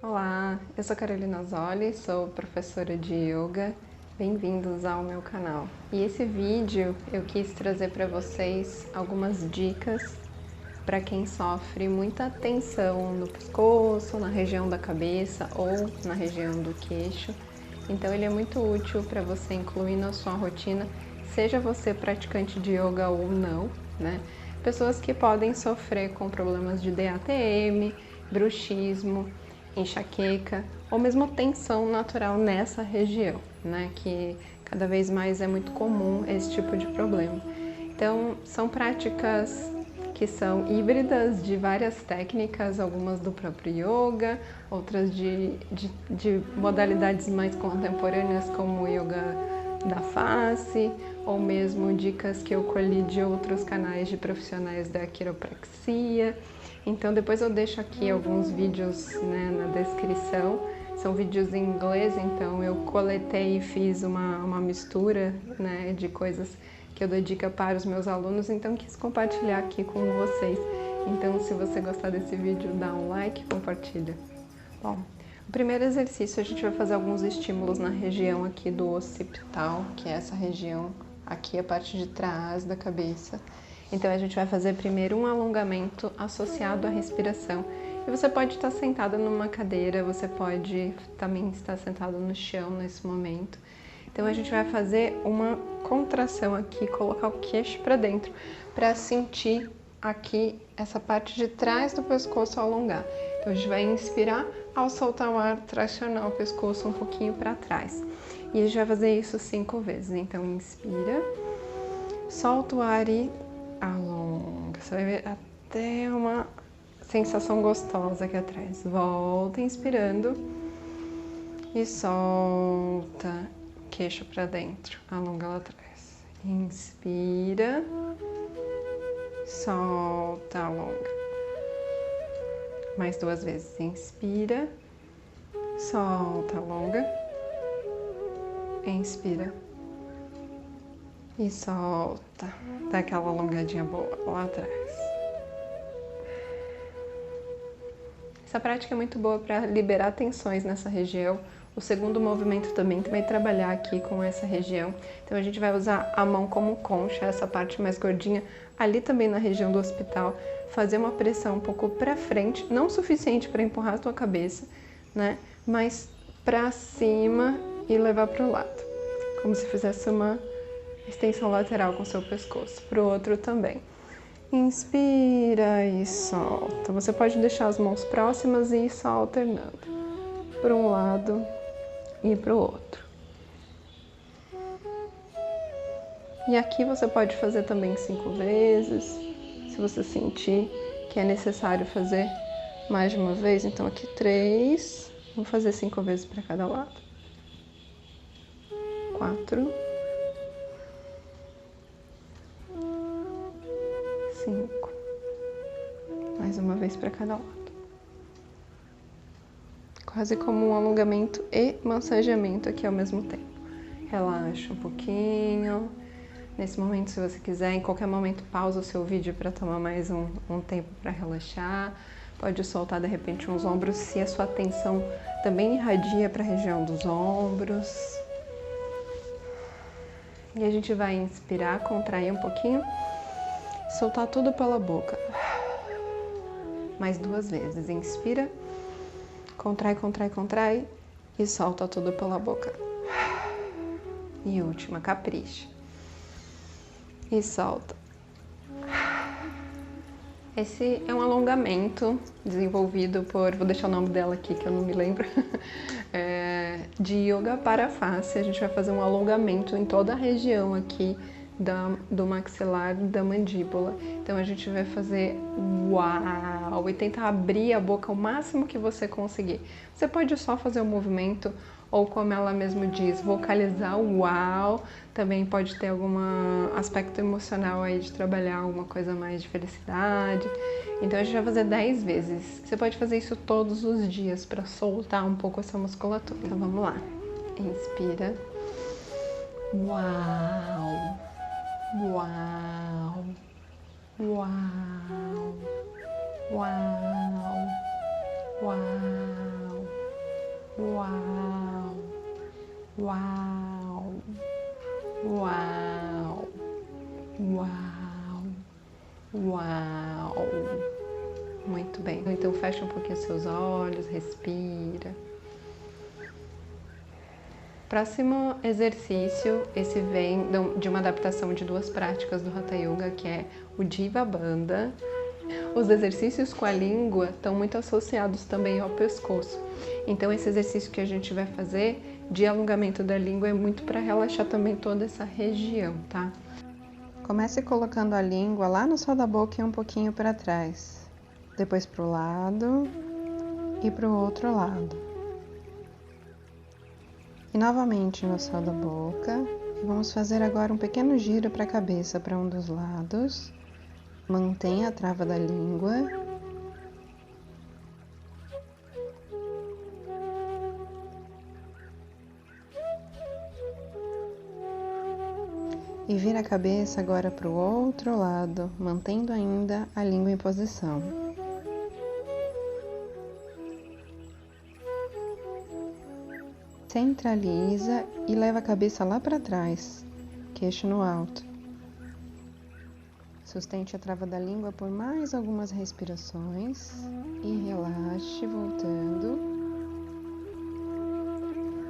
Olá, eu sou Carolina Zoli, sou professora de Yoga. Bem-vindos ao meu canal. E esse vídeo eu quis trazer para vocês algumas dicas para quem sofre muita tensão no pescoço, na região da cabeça ou na região do queixo. Então ele é muito útil para você incluir na sua rotina, seja você praticante de yoga ou não, né? Pessoas que podem sofrer com problemas de DATM, bruxismo, enxaqueca ou mesmo tensão natural nessa região, né? Que cada vez mais é muito comum esse tipo de problema. Então, são práticas que são híbridas de várias técnicas, algumas do próprio yoga, outras de modalidades mais contemporâneas como o yoga da face, ou mesmo dicas que eu colhi de outros canais de profissionais da quiropraxia. Então depois eu deixo aqui alguns vídeos, né, na descrição. São vídeos em inglês, então eu coletei e fiz uma mistura, né, de coisas que eu dou dica para os meus alunos, então quis compartilhar aqui com vocês. Então se você gostar desse vídeo, dá um like e compartilha. Bom, o primeiro exercício a gente vai fazer alguns estímulos na região aqui do occipital, que é essa região aqui, a parte de trás da cabeça. Então a gente vai fazer primeiro um alongamento associado à respiração. E você pode estar sentada numa cadeira, você pode também estar sentado no chão nesse momento. Então a gente vai fazer uma contração aqui, colocar o queixo para dentro, para sentir aqui essa parte de trás do pescoço alongar. Então a gente vai inspirar, ao soltar o ar, tracionar o pescoço um pouquinho para trás. E a gente vai fazer isso 5 vezes. Então inspira, solta o ar e alonga. Você vai ver até uma sensação gostosa aqui atrás. Volta inspirando e solta, queixo para dentro, alonga lá atrás. Inspira, solta, alonga. Mais 2 vezes. Inspira, solta, alonga. Inspira e solta. Dá aquela alongadinha boa lá atrás. Essa prática é muito boa para liberar tensões nessa região. O segundo movimento também vai trabalhar aqui com essa região. Então a gente vai usar a mão como concha, essa parte mais gordinha, ali também na região do occipital. Fazer uma pressão um pouco para frente, não o suficiente para empurrar a tua cabeça, né? Mas para cima e levar para o lado. Como se fizesse uma extensão lateral com o seu pescoço. Para o outro também. Inspira e solta. Você pode deixar as mãos próximas e ir só alternando para um lado e para o outro. E aqui você pode fazer também 5 vezes, se você sentir que é necessário fazer mais de uma vez. Então aqui 3, vou fazer 5 vezes para cada lado. 4, 5, mais uma vez para cada lado. Quase como um alongamento e massageamento aqui ao mesmo tempo. Relaxa um pouquinho. Nesse momento, se você quiser, em qualquer momento, pausa o seu vídeo para tomar mais um tempo para relaxar. Pode soltar de repente uns ombros, se a sua atenção também irradia para a região dos ombros. E a gente vai inspirar, contrair um pouquinho, soltar tudo pela boca. Mais 2 vezes. Inspira, contrai, contrai, contrai e solta tudo pela boca. E última, capricha. E solta. Esse é um alongamento desenvolvido por, vou deixar o nome dela aqui que eu não me lembro, de yoga para a face. A gente vai fazer um alongamento em toda a região aqui do maxilar, da mandíbula. Então a gente vai fazer uau e tentar abrir a boca o máximo que você conseguir. Você pode só fazer o movimento ou, como ela mesmo diz, vocalizar o uau. Também pode ter algum aspecto emocional aí de trabalhar alguma coisa mais de felicidade. Então a gente vai fazer 10 vezes. Você pode fazer isso todos os dias para soltar um pouco essa musculatura. Então vamos lá. Inspira. Uau! Uau! Uau! Uau! Uau! Uau! Uau! Uau! Uau! Uau! Muito bem. Então fecha um pouquinho seus olhos, respira. Próximo exercício, esse vem de uma adaptação de duas práticas do Hatha Yoga, que é o Jiva Bandha. Os exercícios com a língua estão muito associados também ao pescoço. Então esse exercício que a gente vai fazer de alongamento da língua é muito para relaxar também toda essa região, tá? Comece colocando a língua lá no céu da boca e um pouquinho para trás. Depois para o lado e para o outro lado. E novamente no céu da boca. E vamos fazer agora um pequeno giro para a cabeça para um dos lados. Mantenha a trava da língua. E vira a cabeça agora para o outro lado, mantendo ainda a língua em posição. Centraliza e leva a cabeça lá para trás, queixo no alto. Sustente a trava da língua por mais algumas respirações e relaxe, voltando.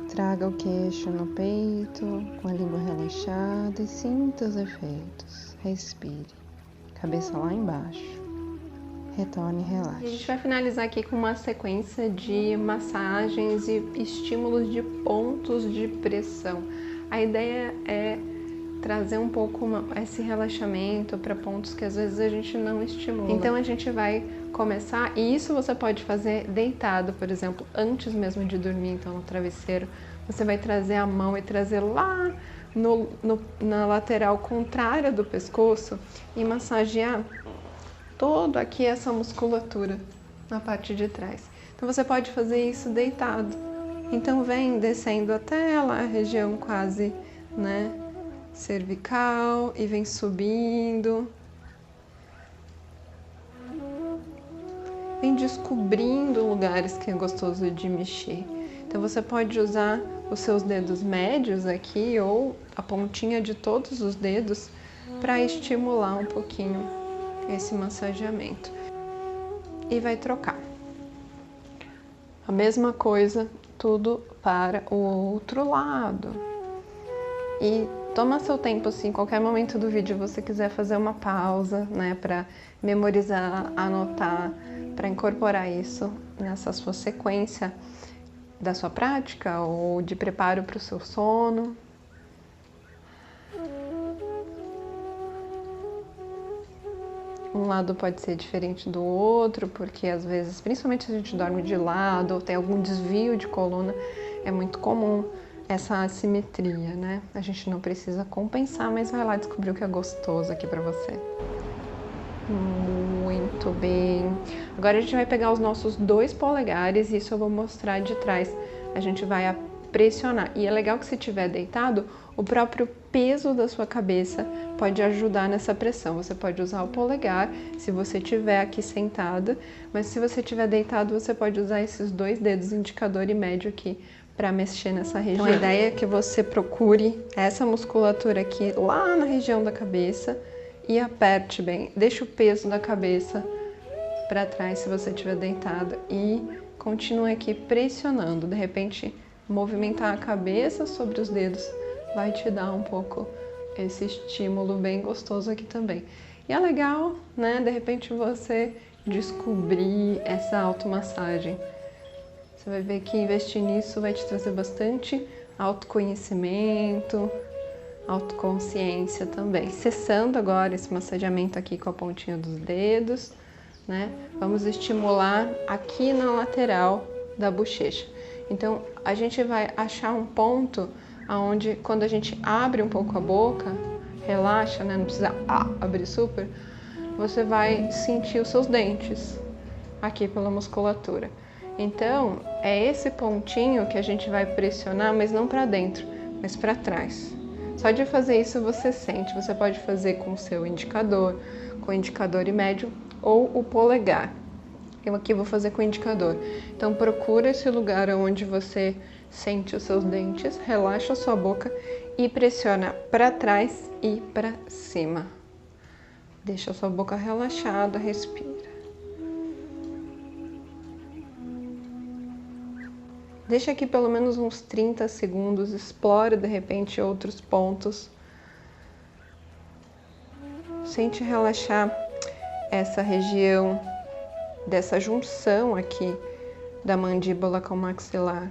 Traga o queixo no peito, com a língua relaxada e sinta os efeitos. Respire. Cabeça lá embaixo. Retorne e relaxe. A gente vai finalizar aqui com uma sequência de massagens e estímulos de pontos de pressão. A ideia é trazer um pouco esse relaxamento para pontos que às vezes a gente não estimula. Então a gente vai começar, e isso você pode fazer deitado, por exemplo, antes mesmo de dormir, então no travesseiro. Você vai trazer a mão e trazer lá na lateral contrária do pescoço e massagear todo aqui essa musculatura na parte de trás. Então você pode fazer isso deitado. Então vem descendo até lá a região quase, né, cervical e vem subindo. Vem descobrindo lugares que é gostoso de mexer. Então você pode usar os seus dedos médios aqui ou a pontinha de todos os dedos para estimular um pouquinho esse massageamento. E vai trocar. A mesma coisa, tudo para o outro lado. E toma seu tempo, assim, em qualquer momento do vídeo você quiser fazer uma pausa, né, para memorizar, anotar, para incorporar isso nessa sua sequência da sua prática ou de preparo para o seu sono. Um lado pode ser diferente do outro, porque às vezes, principalmente se a gente dorme de lado ou tem algum desvio de coluna, é muito comum essa assimetria, né? A gente não precisa compensar, mas vai lá descobrir o que é gostoso aqui pra você. Muito bem. Agora a gente vai pegar os nossos 2 polegares e isso eu vou mostrar de trás. A gente vai pressionar. E é legal que se estiver deitado, o próprio peso da sua cabeça pode ajudar nessa pressão. Você pode usar o polegar se você estiver aqui sentada, mas se você estiver deitado, você pode usar esses 2 dedos, indicador e médio aqui, para mexer nessa região. Então, a ideia é que você procure essa musculatura aqui, lá na região da cabeça, e aperte bem. Deixa o peso da cabeça para trás se você estiver deitado e continue aqui pressionando. De repente, movimentar a cabeça sobre os dedos vai te dar um pouco esse estímulo bem gostoso aqui também. E é legal, né? De repente você descobrir essa automassagem. Você vai ver que investir nisso vai te trazer bastante autoconhecimento, autoconsciência também. Cessando agora esse massageamento aqui com a pontinha dos dedos, né? Vamos estimular aqui na lateral da bochecha. Então, a gente vai achar um ponto onde, quando a gente abre um pouco a boca, relaxa, né? Não precisa abrir super, você vai sentir os seus dentes aqui pela musculatura. Então, é esse pontinho que a gente vai pressionar, mas não para dentro, mas para trás. Só de fazer isso você sente. Você pode fazer com o seu indicador, com o indicador e médio ou o polegar. Eu aqui vou fazer com o indicador. Então procura esse lugar onde você sente os seus dentes, relaxa a sua boca e pressiona para trás e para cima. Deixa a sua boca relaxada, respira. Deixa aqui pelo menos uns 30 segundos, explora de repente outros pontos. Sente relaxar essa região dessa junção aqui da mandíbula com o maxilar.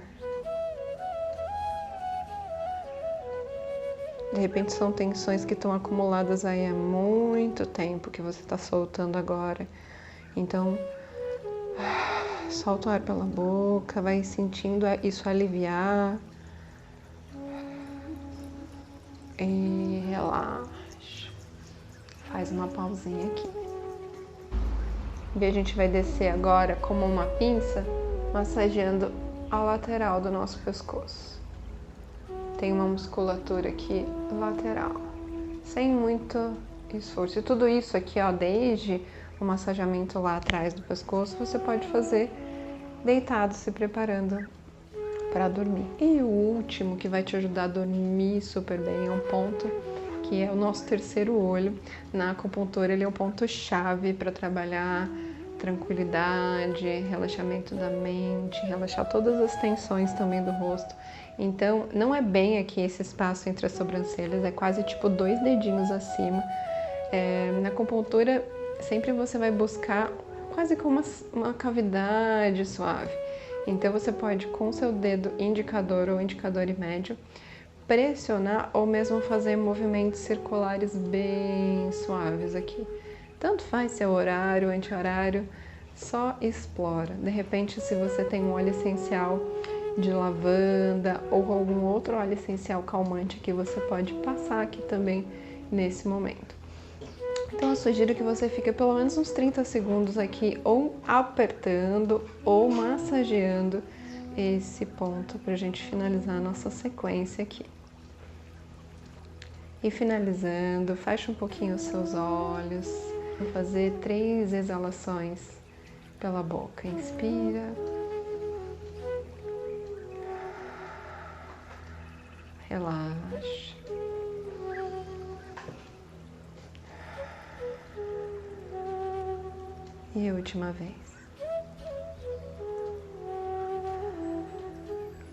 De repente são tensões que estão acumuladas aí há muito tempo que você está soltando agora. Então, solta o ar pela boca, vai sentindo isso aliviar. E relaxa. Faz uma pausinha aqui. E a gente vai descer agora como uma pinça, massageando a lateral do nosso pescoço. Tem uma musculatura aqui lateral, sem muito esforço. E tudo isso aqui, ó, desde o massageamento lá atrás do pescoço, você pode fazer deitado, se preparando para dormir. E o último que vai te ajudar a dormir super bem é um ponto que é o nosso terceiro olho. Na acupuntura ele é o ponto-chave para trabalhar tranquilidade, relaxamento da mente, relaxar todas as tensões também do rosto. Então, não é bem aqui esse espaço entre as sobrancelhas, é quase tipo 2 dedinhos acima. Na acupuntura, sempre você vai buscar quase como uma cavidade suave. Então, você pode, com o seu dedo indicador ou indicador e médio, pressionar ou mesmo fazer movimentos circulares bem suaves aqui. Tanto faz se é horário, anti-horário, só explora. De repente, se você tem um óleo essencial de lavanda ou algum outro óleo essencial calmante que você pode passar aqui também nesse momento. Então eu sugiro que você fique pelo menos uns 30 segundos aqui ou apertando ou massageando esse ponto para a gente finalizar a nossa sequência aqui. E finalizando, fecha um pouquinho os seus olhos. Vou fazer 3 exalações pela boca. Inspira. Relaxa. E a última vez.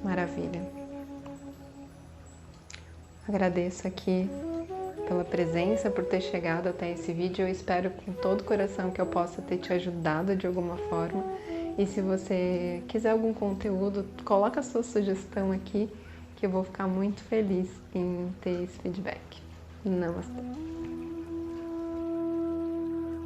Maravilha. Agradeço aqui pela presença, por ter chegado até esse vídeo. Eu espero com todo o coração que eu possa ter te ajudado de alguma forma. E se você quiser algum conteúdo, coloca a sua sugestão aqui, que eu vou ficar muito feliz em ter esse feedback. Namastê!